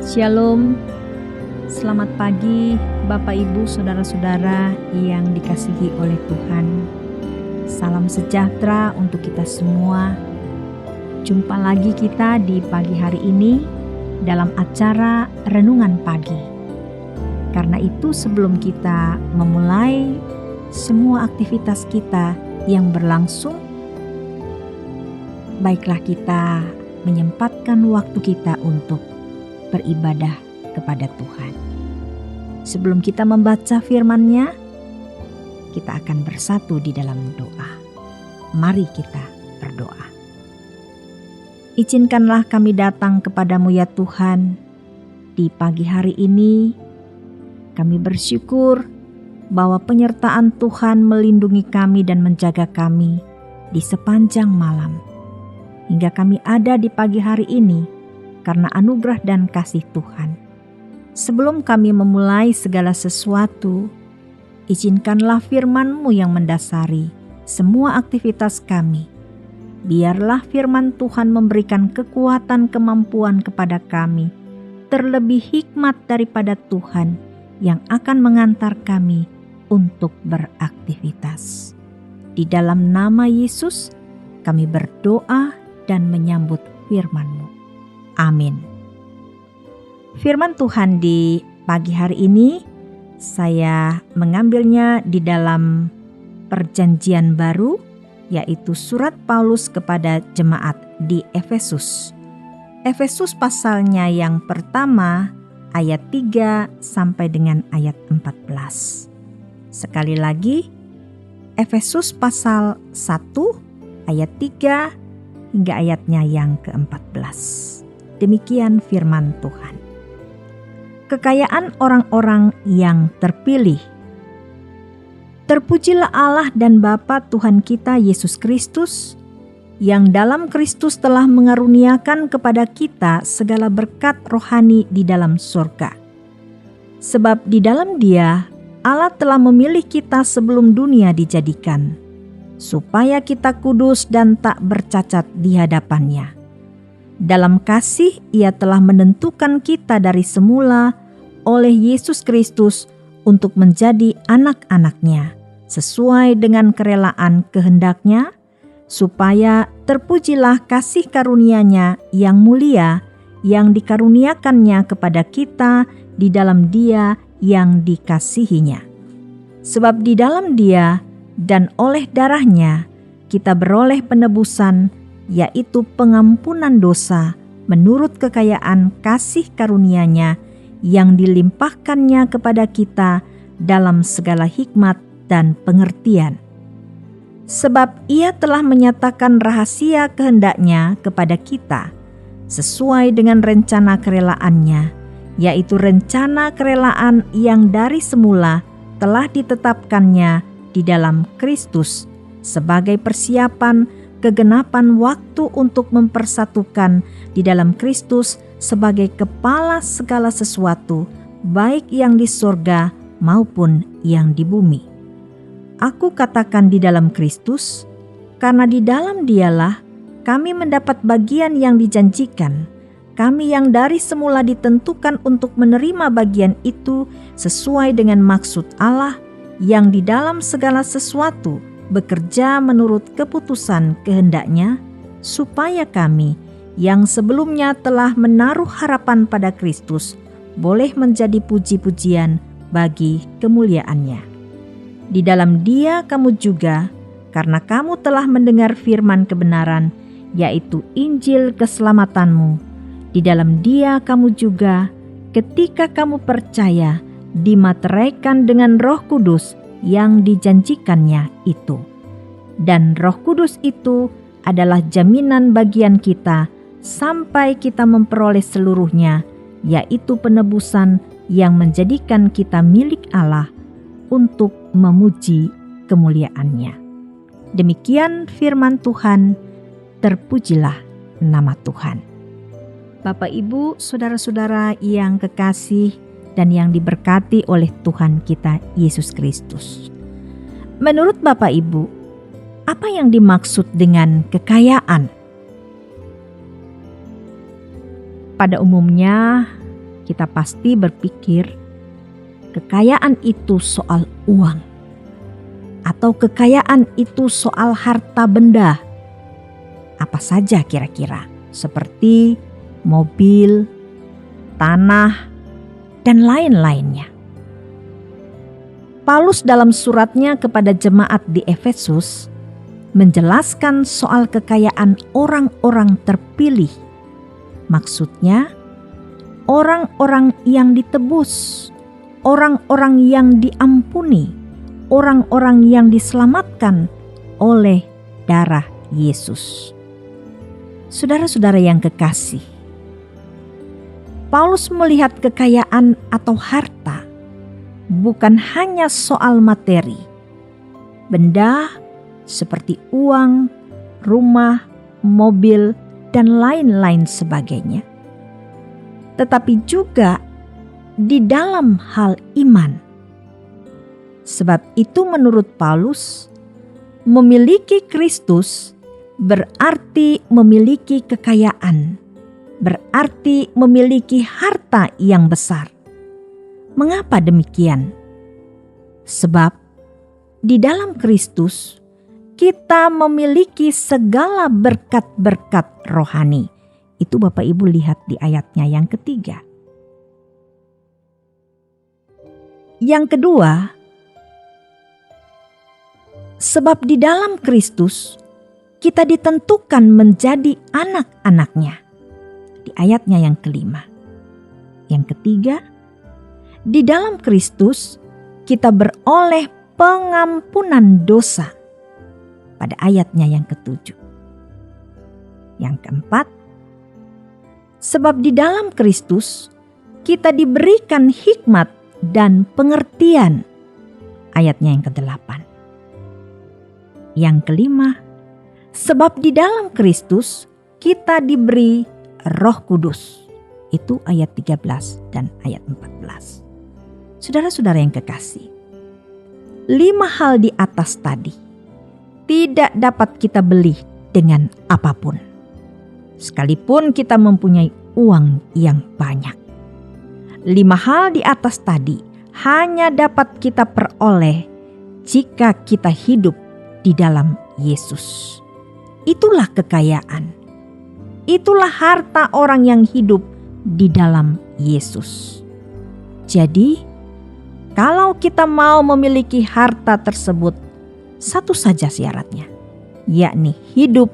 Shalom, selamat pagi Bapak Ibu Saudara-saudara yang dikasihi oleh Tuhan. Salam sejahtera untuk kita semua. Jumpa lagi kita di pagi hari ini dalam acara Renungan Pagi. Karena itu sebelum kita memulai semua aktivitas kita yang berlangsung, baiklah kita menyempatkan waktu kita untuk beribadah kepada Tuhan. Sebelum kita membaca firman-Nya, kita akan bersatu di dalam doa. Mari kita berdoa. Izinkanlah kami datang kepadamu ya Tuhan. Di pagi hari ini, kami bersyukur bahwa penyertaan Tuhan melindungi kami dan menjaga kami di sepanjang malam. Hingga kami ada di pagi hari ini, karena anugerah dan kasih Tuhan. Sebelum kami memulai segala sesuatu, izinkanlah firman-Mu yang mendasari semua aktivitas kami. Biarlah firman Tuhan memberikan kekuatan kemampuan kepada kami, terlebih hikmat daripada Tuhan yang akan mengantar kami untuk beraktivitas. Di dalam nama Yesus, kami berdoa dan menyambut firman-Mu. Amin. Firman Tuhan di pagi hari ini saya mengambilnya di dalam Perjanjian Baru, yaitu surat Paulus kepada jemaat di Efesus. Efesus pasalnya yang pertama ayat 3 sampai dengan ayat 14. Sekali lagi, Efesus pasal 1 ayat 3 hingga ayatnya yang ke-14. Demikian firman Tuhan. Kekayaan orang-orang yang terpilih. Terpujilah Allah dan Bapa Tuhan kita Yesus Kristus, yang dalam Kristus telah mengaruniakan kepada kita segala berkat rohani di dalam surga. Sebab di dalam Dia, Allah telah memilih kita sebelum dunia dijadikan, supaya kita kudus dan tak bercacat di hadapan-Nya. Dalam kasih Ia telah menentukan kita dari semula oleh Yesus Kristus untuk menjadi anak-anak-Nya, sesuai dengan kerelaan kehendak-Nya, supaya terpujilah kasih karunia-Nya yang mulia yang dikaruniakan-Nya kepada kita di dalam Dia yang dikasihi-Nya. Sebab di dalam Dia dan oleh darah-Nya kita beroleh penebusan, yaitu pengampunan dosa menurut kekayaan kasih karunia-Nya yang dilimpahkan-Nya kepada kita dalam segala hikmat dan pengertian. Sebab Ia telah menyatakan rahasia kehendak-Nya kepada kita sesuai dengan rencana kerelaan-Nya, yaitu rencana kerelaan yang dari semula telah ditetapkan-Nya di dalam Kristus sebagai persiapan kegenapan waktu untuk mempersatukan di dalam Kristus sebagai kepala segala sesuatu, baik yang di surga maupun yang di bumi. Aku katakan di dalam Kristus, karena di dalam Dialah kami mendapat bagian yang dijanjikan. Kami yang dari semula ditentukan untuk menerima bagian itu sesuai dengan maksud Allah yang di dalam segala sesuatu bekerja menurut keputusan kehendak-Nya, supaya kami yang sebelumnya telah menaruh harapan pada Kristus boleh menjadi puji-pujian bagi kemuliaan-Nya. Di dalam Dia kamu juga, karena kamu telah mendengar firman kebenaran, yaitu Injil keselamatanmu. Di dalam Dia kamu juga, ketika kamu percaya, dimateraikan dengan Roh Kudus yang dijanjikan-Nya itu. Dan Roh Kudus itu adalah jaminan bagian kita sampai kita memperoleh seluruhnya, yaitu penebusan yang menjadikan kita milik Allah untuk memuji kemuliaan-Nya. Demikian firman Tuhan, terpujilah nama Tuhan. Bapak, Ibu, saudara-saudara yang kekasih dan yang diberkati oleh Tuhan kita Yesus Kristus. Menurut Bapak Ibu, apa yang dimaksud dengan kekayaan? Pada umumnya, kita pasti berpikir kekayaan itu soal uang, atau kekayaan itu soal harta benda. Apa saja kira-kira, seperti mobil, tanah, dan lain-lainnya. Paulus dalam suratnya kepada jemaat di Efesus menjelaskan soal kekayaan orang-orang terpilih. Maksudnya, orang-orang yang ditebus, orang-orang yang diampuni, orang-orang yang diselamatkan oleh darah Yesus. Saudara-saudara yang kekasih, Paulus melihat kekayaan atau harta bukan hanya soal materi, benda seperti uang, rumah, mobil, dan lain-lain sebagainya, tetapi juga di dalam hal iman. Sebab itu menurut Paulus, memiliki Kristus berarti memiliki kekayaan, berarti memiliki harta yang besar. Mengapa demikian? Sebab di dalam Kristus kita memiliki segala berkat-berkat rohani. Itu Bapak Ibu lihat di ayatnya yang ketiga. Yang kedua, sebab di dalam Kristus kita ditentukan menjadi anak-anaknya. Di ayatnya yang kelima. Yang ketiga, di dalam Kristus kita beroleh pengampunan dosa. Pada ayatnya yang ketujuh. Yang keempat, sebab di dalam Kristus kita diberikan hikmat dan pengertian. Ayatnya yang kedelapan. Yang kelima, sebab di dalam Kristus kita diberi Roh Kudus. Itu ayat 13 dan ayat 14. Saudara-saudara yang kekasih, 5 hal di atas tadi tidak dapat kita beli dengan apapun. Sekalipun kita mempunyai uang yang banyak. 5 hal di atas tadi hanya dapat kita peroleh jika kita hidup di dalam Yesus. Itulah kekayaan. Itulah harta orang yang hidup di dalam Yesus. Jadi, kalau kita mau memiliki harta tersebut, satu saja syaratnya, yakni hidup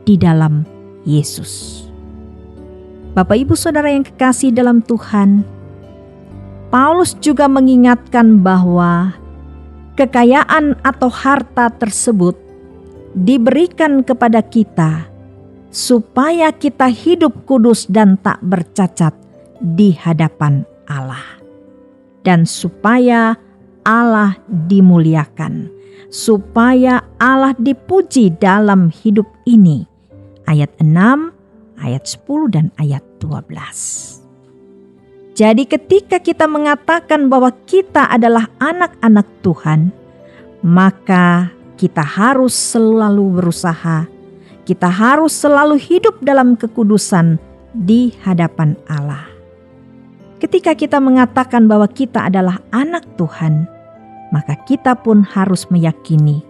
di dalam Yesus. Bapak Ibu Saudara yang kekasih dalam Tuhan, Paulus juga mengingatkan bahwa kekayaan atau harta tersebut diberikan kepada kita supaya kita hidup kudus dan tak bercacat di hadapan Allah. Dan supaya Allah dimuliakan, supaya Allah dipuji dalam hidup ini. Ayat 6, ayat 10 dan ayat 12. Jadi ketika kita mengatakan bahwa kita adalah anak-anak Tuhan, maka kita harus selalu berusaha, kita harus selalu hidup dalam kekudusan di hadapan Allah. Ketika kita mengatakan bahwa kita adalah anak Tuhan, maka kita pun harus meyakini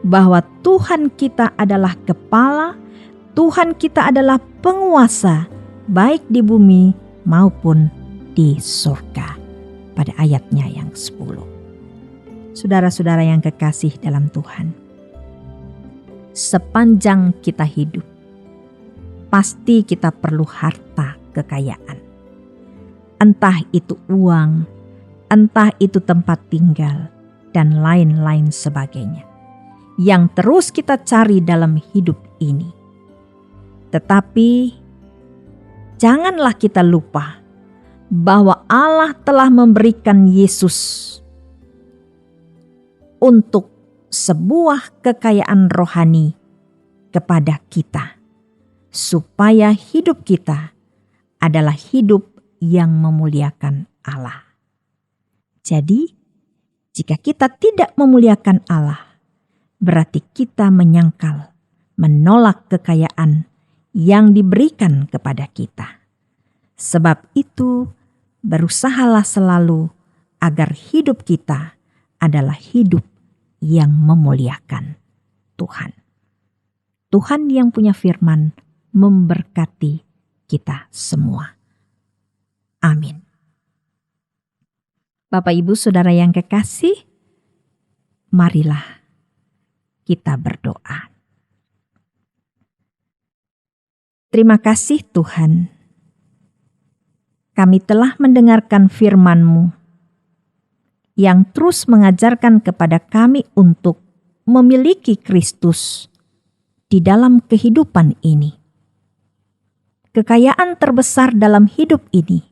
bahwa Tuhan kita adalah kepala, Tuhan kita adalah penguasa, baik di bumi maupun di surga. Pada ayatnya yang 10. Saudara-saudara yang kekasih dalam Tuhan, sepanjang kita hidup, pasti kita perlu harta kekayaan. Entah itu uang, entah itu tempat tinggal, dan lain-lain sebagainya, yang terus kita cari dalam hidup ini. Tetapi janganlah kita lupa bahwa Allah telah memberikan Yesus untuk sebuah kekayaan rohani kepada kita, supaya hidup kita adalah hidup yang memuliakan Allah. Jadi, jika kita tidak memuliakan Allah, berarti kita menyangkal, menolak kekayaan yang diberikan kepada kita. Sebab itu, berusahalah selalu agar hidup kita adalah hidup yang memuliakan Tuhan. Tuhan yang punya firman memberkati kita semua. Amin. Bapak, Ibu, Saudara yang kekasih, marilah kita berdoa. Terima kasih Tuhan, kami telah mendengarkan firman-Mu yang terus mengajarkan kepada kami untuk memiliki Kristus di dalam kehidupan ini. Kekayaan terbesar dalam hidup ini,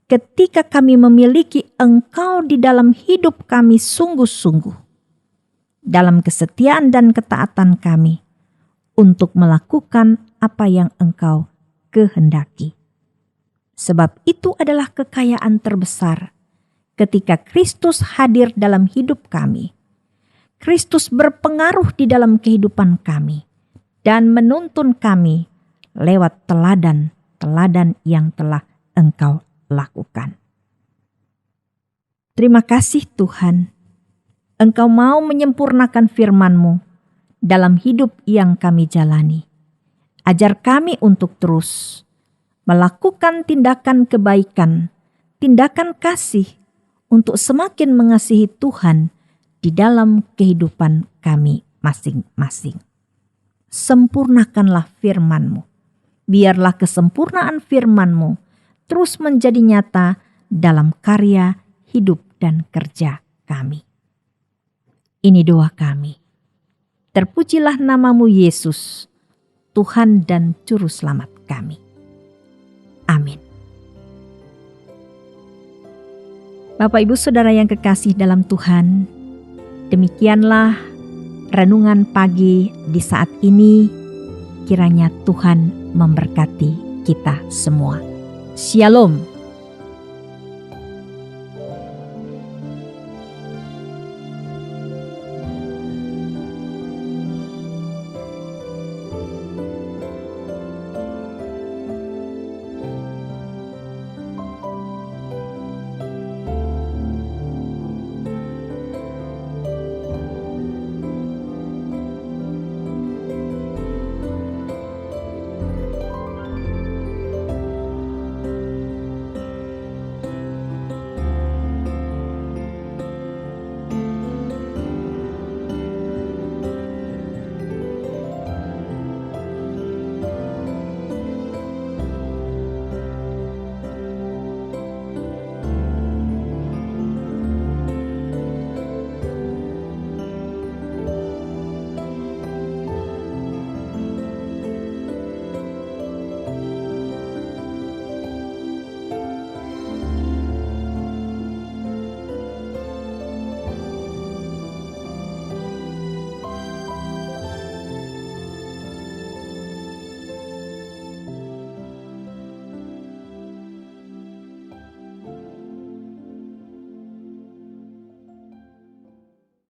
ketika kami memiliki Engkau di dalam hidup kami sungguh-sungguh, dalam kesetiaan dan ketaatan kami untuk melakukan apa yang Engkau kehendaki. Sebab itu adalah kekayaan terbesar ketika Kristus hadir dalam hidup kami. Kristus berpengaruh di dalam kehidupan kami dan menuntun kami lewat teladan-teladan yang telah Engkau lakukan. Terima kasih Tuhan, Engkau mau menyempurnakan firman-Mu dalam hidup yang kami jalani. Ajar kami untuk terus melakukan tindakan kebaikan, tindakan kasih untuk semakin mengasihi Tuhan di dalam kehidupan kami masing-masing. Sempurnakanlah firman-Mu. Biarlah kesempurnaan firman-Mu terus menjadi nyata dalam karya hidup dan kerja kami. Ini doa kami. Terpujilah nama-Mu Yesus, Tuhan dan Juru Selamat kami. Amin. Bapak, Ibu, Saudara yang kekasih dalam Tuhan, demikianlah renungan pagi di saat ini. Kiranya Tuhan memberkati kita semua. Shalom.